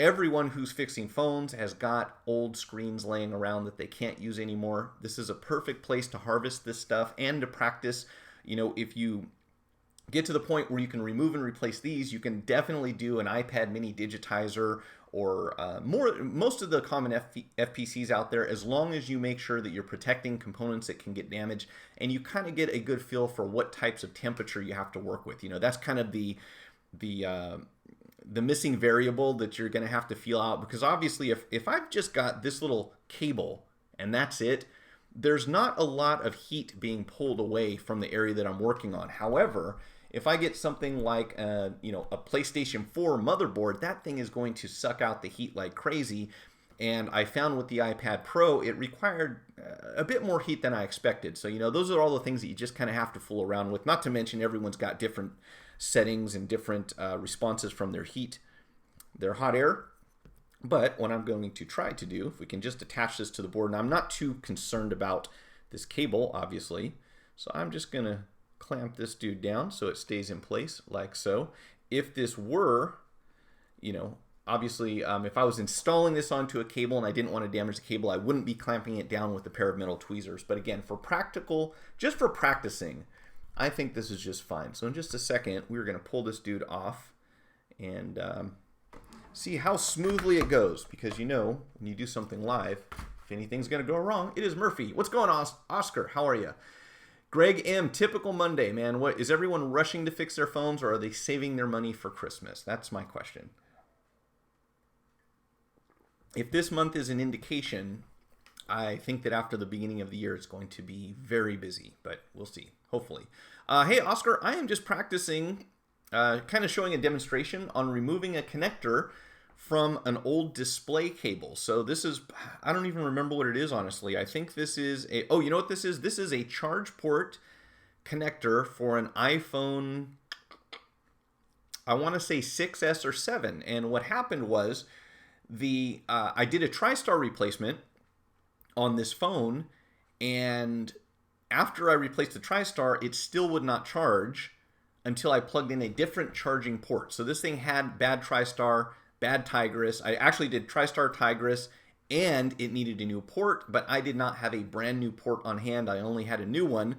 everyone who's fixing phones has got old screens laying around that they can't use anymore. This is a perfect place to harvest this stuff and to practice. You know, if you get to the point where you can remove and replace these, you can definitely do an iPad mini digitizer or most of the common FPCs out there, as long as you make sure that you're protecting components that can get damaged, and you kind of get a good feel for what types of temperature you have to work with. You know, that's kind of the missing variable that you're going to have to feel out, because obviously if I've just got this little cable and that's it, there's not a lot of heat being pulled away from the area that I'm working on. However, if I get something like a PlayStation 4 motherboard, that thing is going to suck out the heat like crazy. And I found with the iPad Pro, it required a bit more heat than I expected. So, you know, those are all the things that you just kind of have to fool around with. Not to mention everyone's got different settings and different responses from their hot air. But what I'm going to try to do, if we can just attach this to the board, and I'm not too concerned about this cable, obviously. So I'm just going to clamp this dude down so it stays in place like so. If this were, you know, obviously if I was installing this onto a cable and I didn't want to damage the cable, I wouldn't be clamping it down with a pair of metal tweezers. But again, for practical, just for practicing, I think this is just fine. So in just a second, we're going to pull this dude off and see how smoothly it goes, because you know, when you do something live, if anything's going to go wrong, it is Murphy. What's going on, Oscar? How are you? Greg M, typical Monday, man. What is everyone rushing to fix their phones, or are they saving their money for Christmas? That's my question. If this month is an indication, I think that after the beginning of the year, it's going to be very busy, but we'll see, hopefully. Hey, Oscar, I am just practicing, kind of showing a demonstration on removing a connector from an old display cable. So this is, I don't even remember what it is, honestly. I think this is a, oh, you know what this is? This is a charge port connector for an iPhone, I want to say 6S or 7. And what happened was I did a TriStar replacement on this phone, and after I replaced the TriStar, it still would not charge until I plugged in a different charging port. So this thing had bad TriStar, bad Tigris. I actually did TriStar Tigris, and it needed a new port, but I did not have a brand new port on hand. I only had a new one.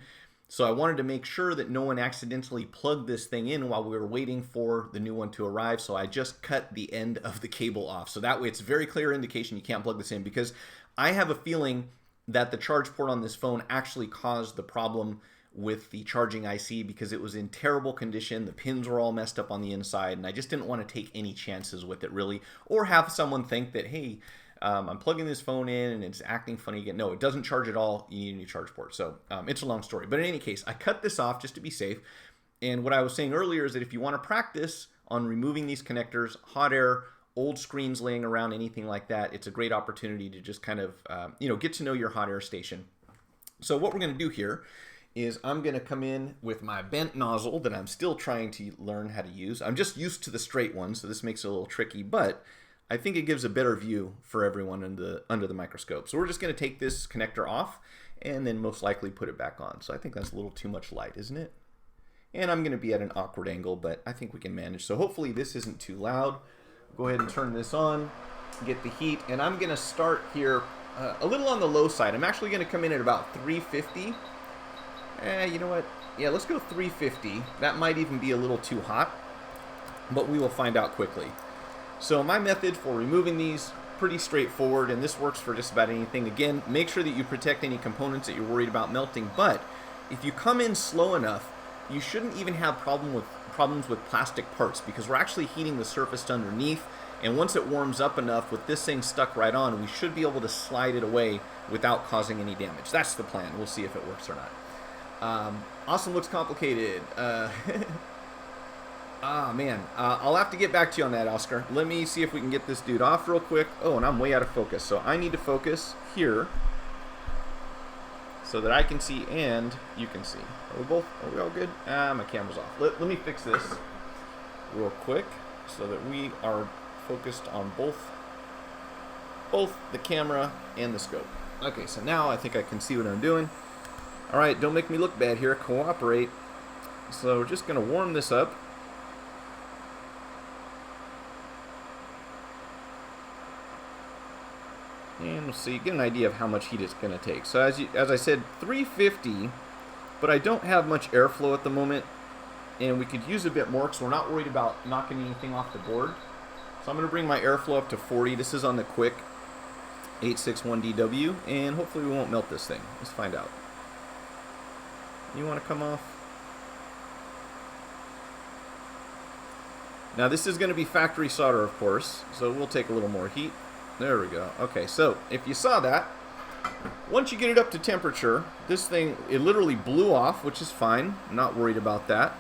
So I wanted to make sure that no one accidentally plugged this thing in while we were waiting for the new one to arrive. So I just cut the end of the cable off. So that way it's a very clear indication you can't plug this in, because I have a feeling that the charge port on this phone actually caused the problem with the charging IC, because it was in terrible condition. The pins were all messed up on the inside, and I just didn't want to take any chances with it, really, or have someone think that, hey, I'm plugging this phone in and it's acting funny again. No, it doesn't charge at all. You need a new charge port. So it's a long story. But in any case, I cut this off just to be safe. And what I was saying earlier is that if you want to practice on removing these connectors, hot air, old screens laying around, anything like that, it's a great opportunity to just kind of, get to know your hot air station. So what we're going to do here is I'm going to come in with my bent nozzle that I'm still trying to learn how to use. I'm just used to the straight one, so this makes it a little tricky, but I think it gives a better view for everyone under the microscope. So we're just going to take this connector off and then most likely put it back on. So I think that's a little too much light, isn't it? And I'm going to be at an awkward angle, but I think we can manage. So hopefully this isn't too loud. Go ahead and turn this on, get the heat, and I'm going to start here a little on the low side. I'm actually going to come in at about 350. You know what? Yeah, let's go 350. That might even be a little too hot, but we will find out quickly. So my method for removing these, pretty straightforward, and this works for just about anything. Again, make sure that you protect any components that you're worried about melting, but if you come in slow enough, you shouldn't even have problems with plastic parts, because we're actually heating the surface underneath, and once it warms up enough with this thing stuck right on, we should be able to slide it away without causing any damage. That's the plan. We'll see if it works or not. Awesome looks complicated. Man, I'll have to get back to you on that, Oscar. Let me see if we can get this dude off real quick. Oh, and I'm way out of focus, so I need to focus here so that I can see and you can see. Are we all good? My camera's off. Let me fix this real quick so that we are focused on both the camera and the scope. Okay, so now I think I can see what I'm doing. All right, don't make me look bad here. Cooperate. So we're just going to warm this up. And we'll see, get an idea of how much heat it's going to take. So as I said, 350, but I don't have much airflow at the moment, and we could use a bit more because we're not worried about knocking anything off the board. So I'm going to bring my airflow up to 40. This is on the quick 861DW, and hopefully we won't melt this thing. Let's find out. You want to come off? Now this is going to be factory solder, of course, so we'll take a little more heat. There we go. Okay, so if you saw that, once you get it up to temperature, this thing, it literally blew off, which is fine. I'm not worried about that.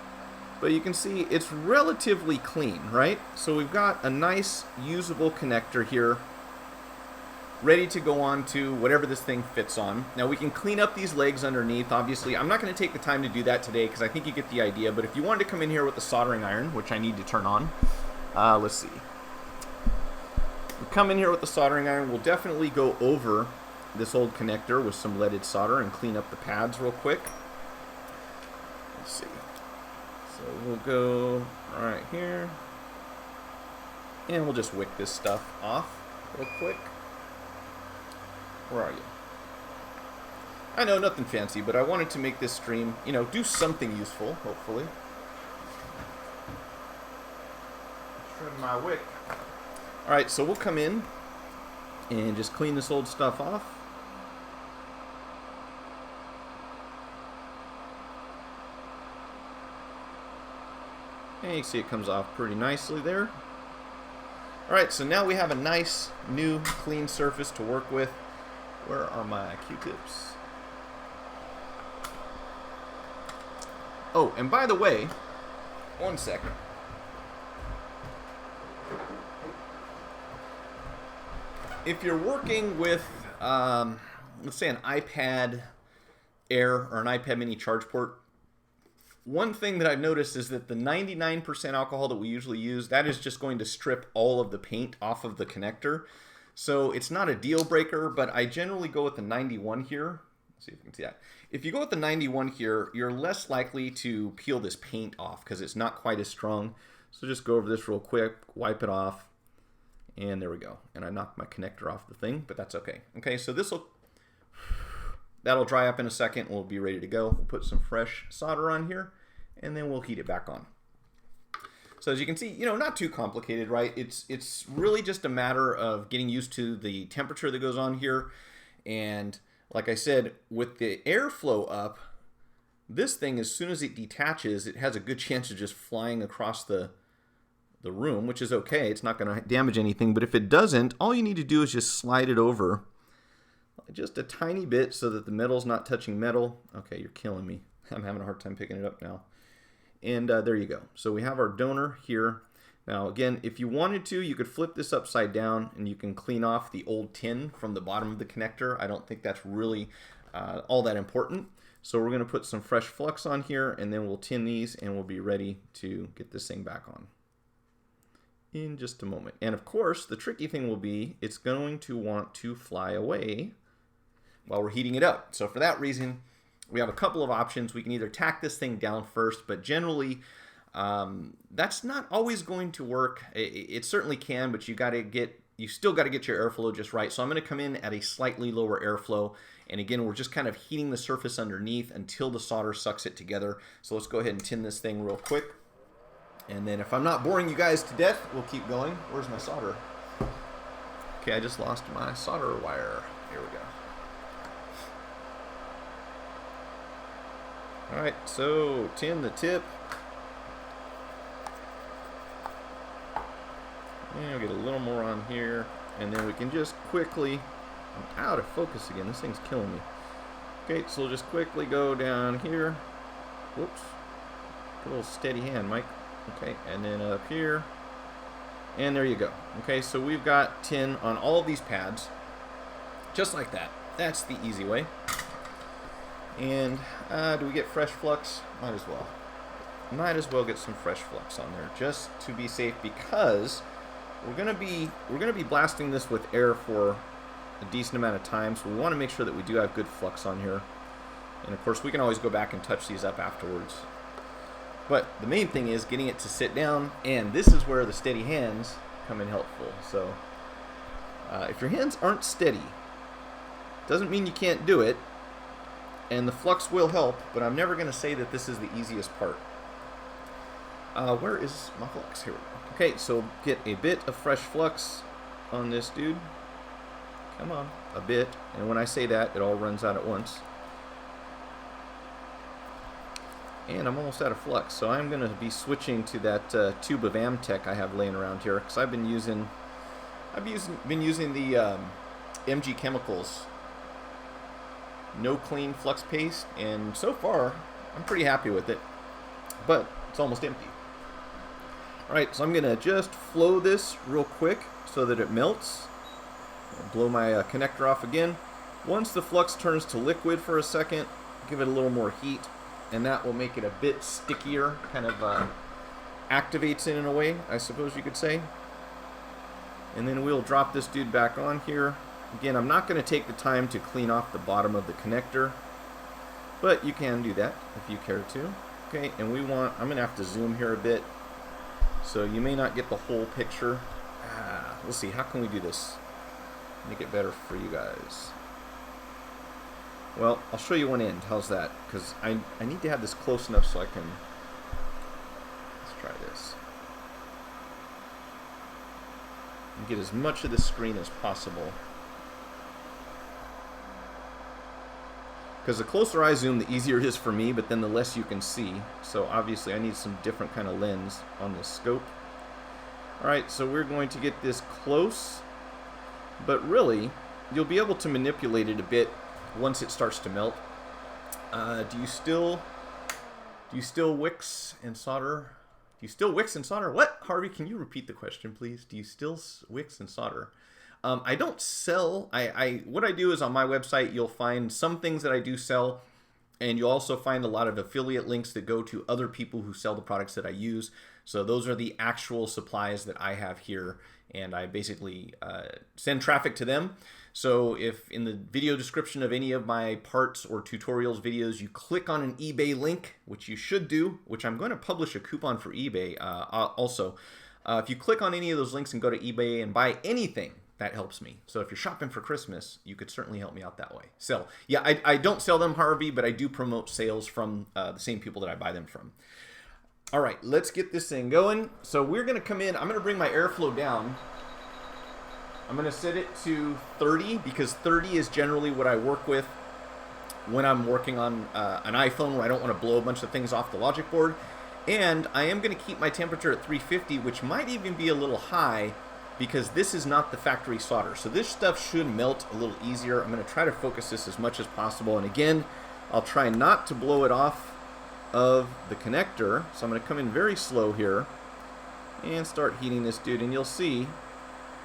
But you can see it's relatively clean, right? So we've got a nice usable connector here, ready to go on to whatever this thing fits on. Now we can clean up these legs underneath. Obviously, I'm not going to take the time to do that today because I think you get the idea. But if you wanted to come in here with the soldering iron, which I need to turn on, let's see. We come in here with the soldering iron. We'll definitely go over this old connector with some leaded solder and clean up the pads real quick. Let's see. So we'll go right here, and we'll just wick this stuff off real quick. Where are you? I know, nothing fancy, but I wanted to make this stream, you know, do something useful, hopefully. Trim my wick. Alright, so we'll come in and just clean this old stuff off. And you can see it comes off pretty nicely there. Alright, so now we have a nice, new, clean surface to work with. Where are my Q-tips? Oh, and by the way, one second. If you're working with, let's say an iPad Air or an iPad mini charge port, one thing that I've noticed is that the 99% alcohol that we usually use, that is just going to strip all of the paint off of the connector. So it's not a deal breaker, but I generally go with the 91 here. Let's see if you can see that. If you go with the 91 here, you're less likely to peel this paint off because it's not quite as strong. So just go over this real quick, wipe it off, and there we go. And I knocked my connector off the thing, but that's okay. Okay, so that'll dry up in a second. We'll be ready to go. We'll put some fresh solder on here, and then we'll heat it back on. So as you can see, you know, not too complicated, right? It's really just a matter of getting used to the temperature that goes on here. And like I said, with the airflow up, this thing, as soon as it detaches, it has a good chance of just flying across the room, which is okay. It's not going to damage anything. But if it doesn't, all you need to do is just slide it over just a tiny bit so that the metal's not touching metal. Okay, you're killing me. I'm having a hard time picking it up now. And there you go. So we have our donor here. Now again, if you wanted to, you could flip this upside down and you can clean off the old tin from the bottom of the connector. I don't think that's really all that important. So we're going to put some fresh flux on here, and then we'll tin these, and we'll be ready to get this thing back on in just a moment. And of course, the tricky thing will be it's going to want to fly away while we're heating it up. So for that reason, we have a couple of options. We can either tack this thing down first, but generally that's not always going to work. It certainly can, but you still got to get your airflow just right. So I'm going to come in at a slightly lower airflow, and again, we're just kind of heating the surface underneath until the solder sucks it together. So let's go ahead and tin this thing real quick, and then if I'm not boring you guys to death, we'll keep going. Where's my solder? Okay, I just lost my solder wire. Here we go. Alright, so tin the tip. And we'll get a little more on here. And then we can just quickly... I'm out of focus again. This thing's killing me. Okay, so we'll just quickly go down here. Whoops. Good little steady hand, Mike. Okay, and then up here. And there you go. Okay, so we've got tin on all of these pads. Just like that. That's the easy way. And do we get fresh flux? Might as well. Might as well get some fresh flux on there just to be safe, because we're gonna be blasting this with air for a decent amount of time, so we want to make sure that we do have good flux on here. And of course, we can always go back and touch these up afterwards. But the main thing is getting it to sit down, and this is where the steady hands come in helpful. So If your hands aren't steady, doesn't mean you can't do it, and the flux will help, but I'm never going to say that this is the easiest part. Where is my flux? Here we go. Okay, so get a bit of fresh flux on this dude. Come on, a bit. And when I say that, it all runs out at once. And I'm almost out of flux, so I'm going to be switching to that tube of Amtech I have laying around here, because I've been using the MG Chemicals No Clean Flux Paste, and so far I'm pretty happy with it, but it's almost empty. Alright, so I'm going to just flow this real quick so that it melts. I'll blow my connector off again. Once the flux turns to liquid for a second, give it a little more heat, and that will make it a bit stickier, kind of activates it in a way, I suppose you could say. And then we'll drop this dude back on here. Again, I'm not going to take the time to clean off the bottom of the connector, but you can do that if you care to. Okay, and I'm going to have to zoom here a bit, so you may not get the whole picture. Let's see, how can we do this? Make it better for you guys. Well, I'll show you one end. How's that? Because I need to have this close enough so I can... Let's try this. And get as much of the screen as possible. Because the closer I zoom, the easier it is for me, but then the less you can see. So obviously I need some different kind of lens on this scope. Alright, so we're going to get this close. But really, you'll be able to manipulate it a bit once it starts to melt. Do you still wix and solder? Do you still wix and solder? What? Harvey, can you repeat the question, please? Do you still wix and solder? I don't sell. What I do is on my website, you'll find some things that I do sell, and you'll also find a lot of affiliate links that go to other people who sell the products that I use. So those are the actual supplies that I have here, and I basically send traffic to them. So if in the video description of any of my parts or tutorials videos, you click on an eBay link, which you should do, which I'm going to publish a coupon for eBay also. If you click on any of those links and go to eBay and buy anything, that helps me. So if you're shopping for Christmas, you could certainly help me out that way. So yeah, I don't sell them, Harvey, but I do promote sales from the same people that I buy them from. All right, let's get this thing going. So we're going to come in. I'm going to bring my airflow down. I'm going to set it to 30 because 30 is generally what I work with when I'm working on an iPhone where I don't want to blow a bunch of things off the logic board. And I am going to keep my temperature at 350, which might even be a little high because this is not the factory solder. So this stuff should melt a little easier. I'm going to try to focus this as much as possible. And again, I'll try not to blow it off of the connector. So I'm going to come in very slow here and start heating this dude. And you'll see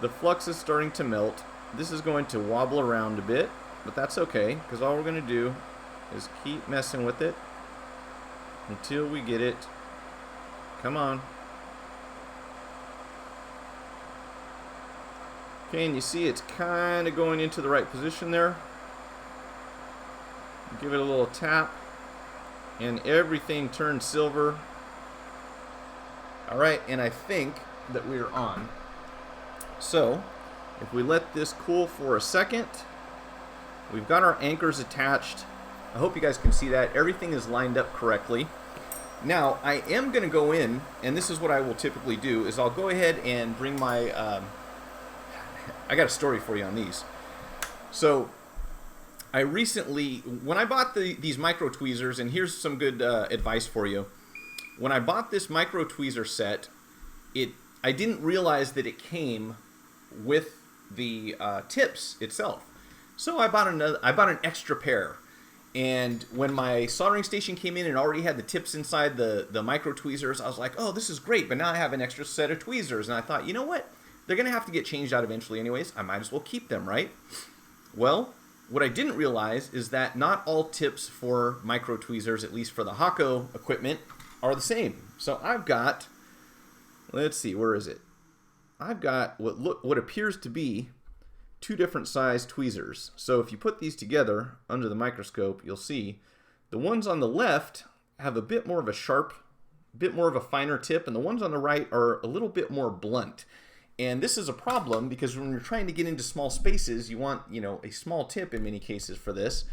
the flux is starting to melt. This is going to wobble around a bit, but that's okay because all we're going to do is keep messing with it until we get it. Come on. Okay, and you see it's kind of going into the right position there. Give it a little tap, and everything turns silver. Alright, and I think that we are on. So, if we let this cool for a second, we've got our anchors attached. I hope you guys can see that. Everything is lined up correctly. Now, I am going to go in, and this is what I will typically do, is I'll go ahead and bring my... I got a story for you on these. So, I recently, when I bought these micro tweezers, and here's some good advice for you. When I bought this micro tweezer set, I didn't realize that it came with the tips itself. So I bought an extra pair. And when my soldering station came in and already had the tips inside the micro tweezers, I was like, oh, this is great, but now I have an extra set of tweezers. And I thought, you know what? They're going to have to get changed out eventually anyways. I might as well keep them, right? Well, what I didn't realize is that not all tips for micro tweezers, at least for the Hako equipment, are the same. So I've got, let's see, where is it? I've got what appears to be two different size tweezers. So if you put these together under the microscope, you'll see the ones on the left have a bit more of a sharp, bit more of a finer tip, and the ones on the right are a little bit more blunt. And this is a problem because when you're trying to get into small spaces, you want, a small tip in many cases for this.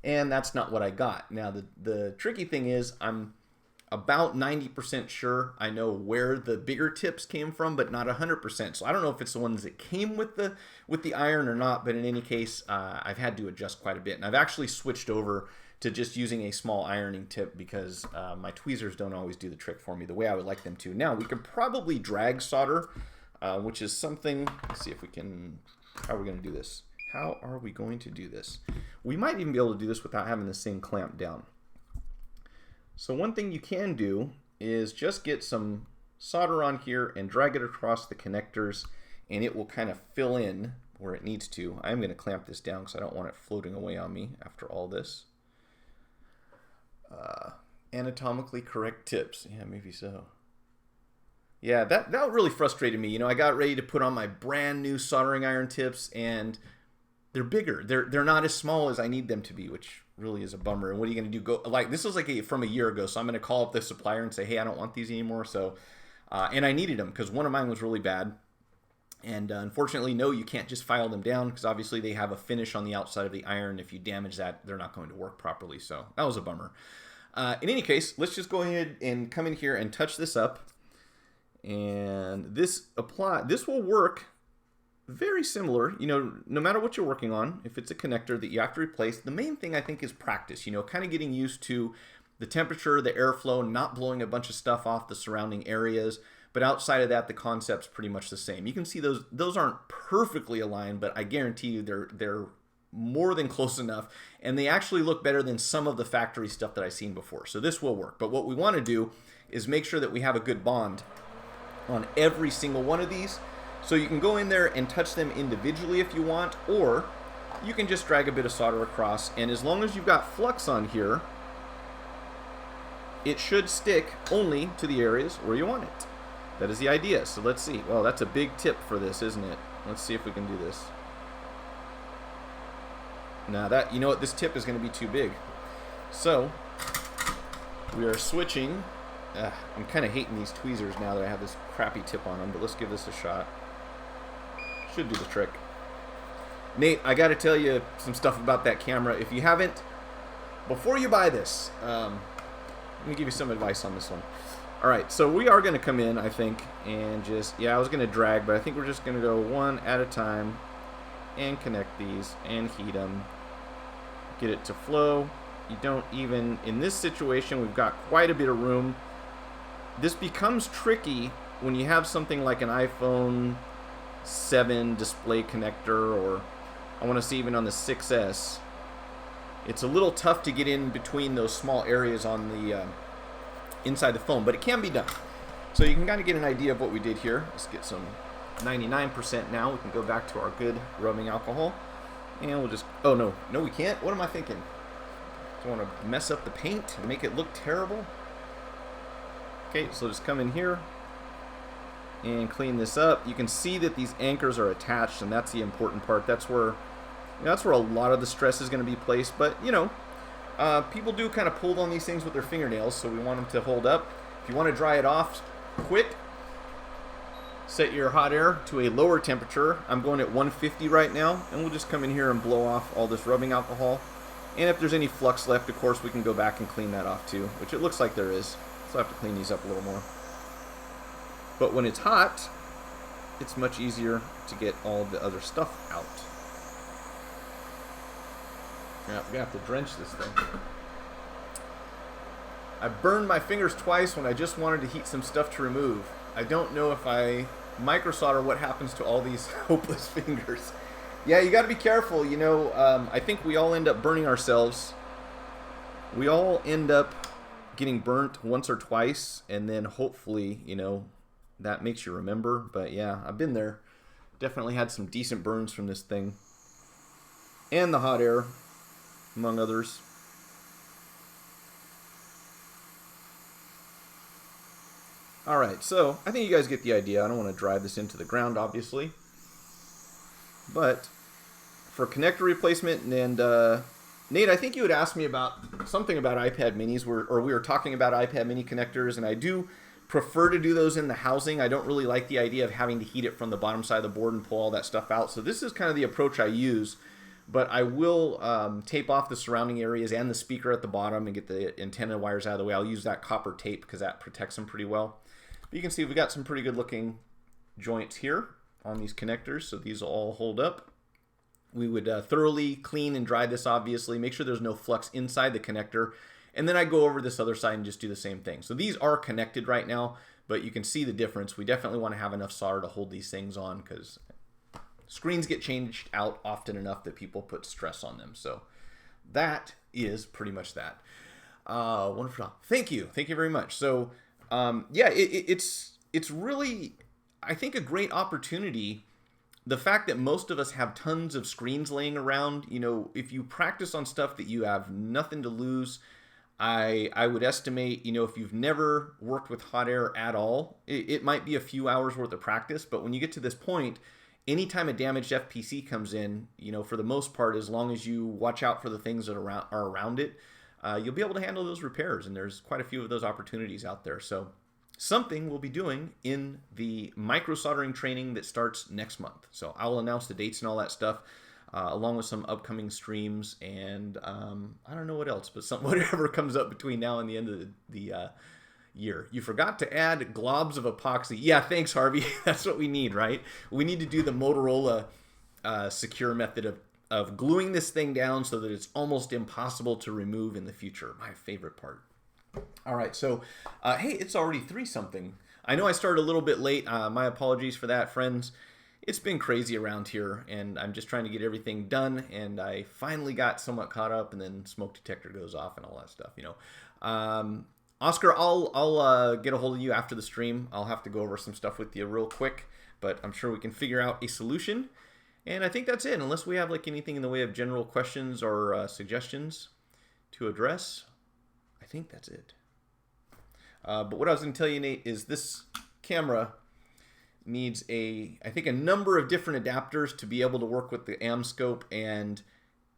And that's not what I got. Now, the tricky thing is I'm about 90% sure I know where the bigger tips came from, but not 100%. So I don't know if it's the ones that came with the iron or not, but in any case, I've had to adjust quite a bit. And I've actually switched over to just using a small ironing tip because my tweezers don't always do the trick for me the way I would like them to. Now, we could probably drag solder, which is something, let's see if we can, how are we going to do this? How are we going to do this? We might even be able to do this without having this thing clamped down. So one thing you can do is just get some solder on here and drag it across the connectors, and it will kind of fill in where it needs to. I'm going to clamp this down because I don't want it floating away on me after all this. Anatomically correct tips. Yeah, maybe so. Yeah, that really frustrated me. I got ready to put on my brand new soldering iron tips, and they're bigger. They're not as small as I need them to be, which really is a bummer. And what are you going to do? This was from a year ago, so I'm going to call up the supplier and say, hey, I don't want these anymore. So, and I needed them because one of mine was really bad. And unfortunately, no, you can't just file them down because obviously they have a finish on the outside of the iron. If you damage that, they're not going to work properly. So that was a bummer. In any case, let's just go ahead and come in here and touch this up. And this will work very similar, no matter what you're working on. If it's a connector that you have to replace, the main thing I think is practice, kind of getting used to the temperature, the airflow, not blowing a bunch of stuff off the surrounding areas. But outside of that, the concept's pretty much the same. You can see those aren't perfectly aligned, but I guarantee you they're more than close enough, and they actually look better than some of the factory stuff that I've seen before. So this will work. But what we want to do is make sure that we have a good bond on every single one of these. So you can go in there and touch them individually if you want, or you can just drag a bit of solder across, and as long as you've got flux on here, it should stick only to the areas where you want it. That is the idea. So let's see. Well, that's a big tip for this, isn't it? Let's see if we can do this. Now that, this tip is going to be too big. So we are switching. I'm kind of hating these tweezers now that I have this crappy tip on them, but let's give this a shot. Should do the trick. Nate, I got to tell you some stuff about that camera. If you haven't, before you buy this, let me give you some advice on this one. All right, so we are going to come in, I think, and just, I was going to drag, but I think we're just going to go one at a time and connect these and heat them. Get it to flow. You don't even, in this situation, we've got quite a bit of room. This becomes tricky when you have something like an iPhone 7 display connector, or I want to see even on the 6S. It's a little tough to get in between those small areas on the inside the phone, but it can be done. So you can kind of get an idea of what we did here. Let's get some 99% now. We can go back to our good rubbing alcohol, and we'll just, oh no we can't. What am I thinking? Do I want to mess up the paint and make it look terrible? Okay, so just come in here and clean this up. You can see that these anchors are attached, and that's the important part. That's where a lot of the stress is going to be placed. But people do kind of pull on these things with their fingernails, so we want them to hold up. If you want to dry it off quick, set your hot air to a lower temperature. I'm going at 150 right now, and we'll just come in here and blow off all this rubbing alcohol. And if there's any flux left, of course, we can go back and clean that off too, which it looks like there is. So I have to clean these up a little more. But when it's hot, it's much easier to get all the other stuff out. Yeah, we're going to have to drench this thing. I burned my fingers twice when I just wanted to heat some stuff to remove. I don't know if I microsolder what happens to all these hopeless fingers. Yeah, you got to be careful. I think we all end up burning ourselves. We all end up getting burnt once or twice, and then hopefully, that makes you remember. But yeah, I've been there. Definitely had some decent burns from this thing. And the hot air, among others. Alright, so I think you guys get the idea. I don't want to drive this into the ground, obviously. But for connector replacement, and Nate, I think you had asked me about something about iPad minis, or we were talking about iPad mini connectors, and I do prefer to do those in the housing. I don't really like the idea of having to heat it from the bottom side of the board and pull all that stuff out. So this is kind of the approach I use, but I will tape off the surrounding areas and the speaker at the bottom and get the antenna wires out of the way. I'll use that copper tape because that protects them pretty well. But you can see we got some pretty good looking joints here on these connectors, so these will all hold up. We would thoroughly clean and dry this, obviously. Make sure there's no flux inside the connector. And then I go over this other side and just do the same thing. So these are connected right now, but you can see the difference. We definitely want to have enough solder to hold these things on because screens get changed out often enough that people put stress on them. So that is pretty much that. Wonderful. Thank you. Thank you very much. So yeah, it's really, I think, a great opportunity. The fact that most of us have tons of screens laying around, you know, if you practice on stuff that you have nothing to lose, I would estimate, you know, if you've never worked with hot air at all, it might be a few hours worth of practice. But when you get to this point, anytime a damaged FPC comes in, you know, for the most part, as long as you watch out for the things that are around it, you'll be able to handle those repairs. And there's quite a few of those opportunities out there. So something we'll be doing in the micro soldering training that starts next month. So I will announce the dates and all that stuff, along with some upcoming streams, and I don't know what else, but whatever comes up between now and the end of the year. You forgot to add globs of epoxy. Yeah, thanks, Harvey. That's what we need, right? We need to do the Motorola secure method of gluing this thing down so that it's almost impossible to remove in the future. My favorite part. All right, so hey, it's already 3-something. I know I started a little bit late. My apologies for that, friends. It's been crazy around here, and I'm just trying to get everything done, and I finally got somewhat caught up, and then smoke detector goes off and all that stuff, you know. Oscar, I'll get a hold of you after the stream. I'll have to go over some stuff with you real quick, but I'm sure we can figure out a solution. And I think that's it, unless we have like anything in the way of general questions or suggestions to address. I think that's it. But what I was going to tell you, Nate, is this camera needs I think a number of different adapters to be able to work with the Amscope, and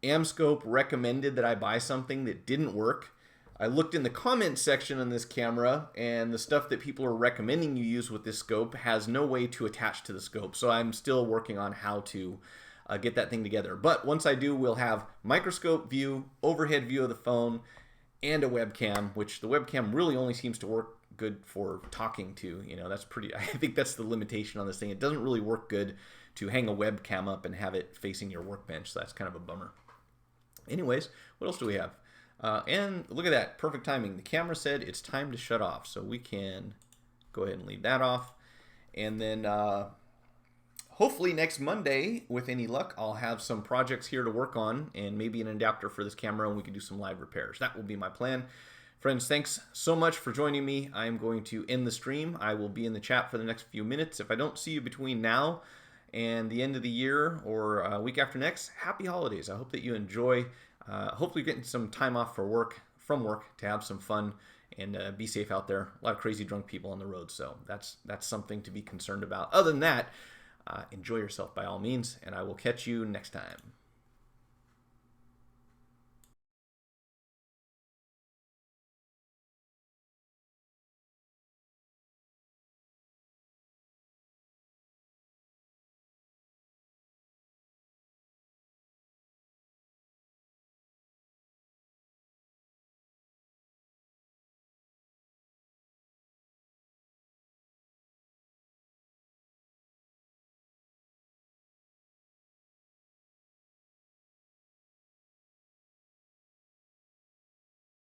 Amscope recommended that I buy something that didn't work. I looked in the comment section on this camera, and the stuff that people are recommending you use with this scope has no way to attach to the scope. So I'm still working on how to get that thing together. But once I do, we'll have microscope view, overhead view of the phone, and a webcam, which the webcam really only seems to work good for talking to. You know, that's pretty, I think that's the limitation on this thing. It doesn't really work good to hang a webcam up and have it facing your workbench. So that's kind of a bummer. Anyways, what else do we have? And look at that, perfect timing. The camera said it's time to shut off, so we can go ahead and leave that off. And then hopefully next Monday, with any luck, I'll have some projects here to work on and maybe an adapter for this camera, and we can do some live repairs. That will be my plan. Friends, thanks so much for joining me. I'm going to end the stream. I will be in the chat for the next few minutes. If I don't see you between now and the end of the year or week after next, happy holidays. I hope that you enjoy. Hopefully getting some time off from work to have some fun and be safe out there. A lot of crazy drunk people on the road, so that's something to be concerned about. Other than that, enjoy yourself by all means, and I will catch you next time.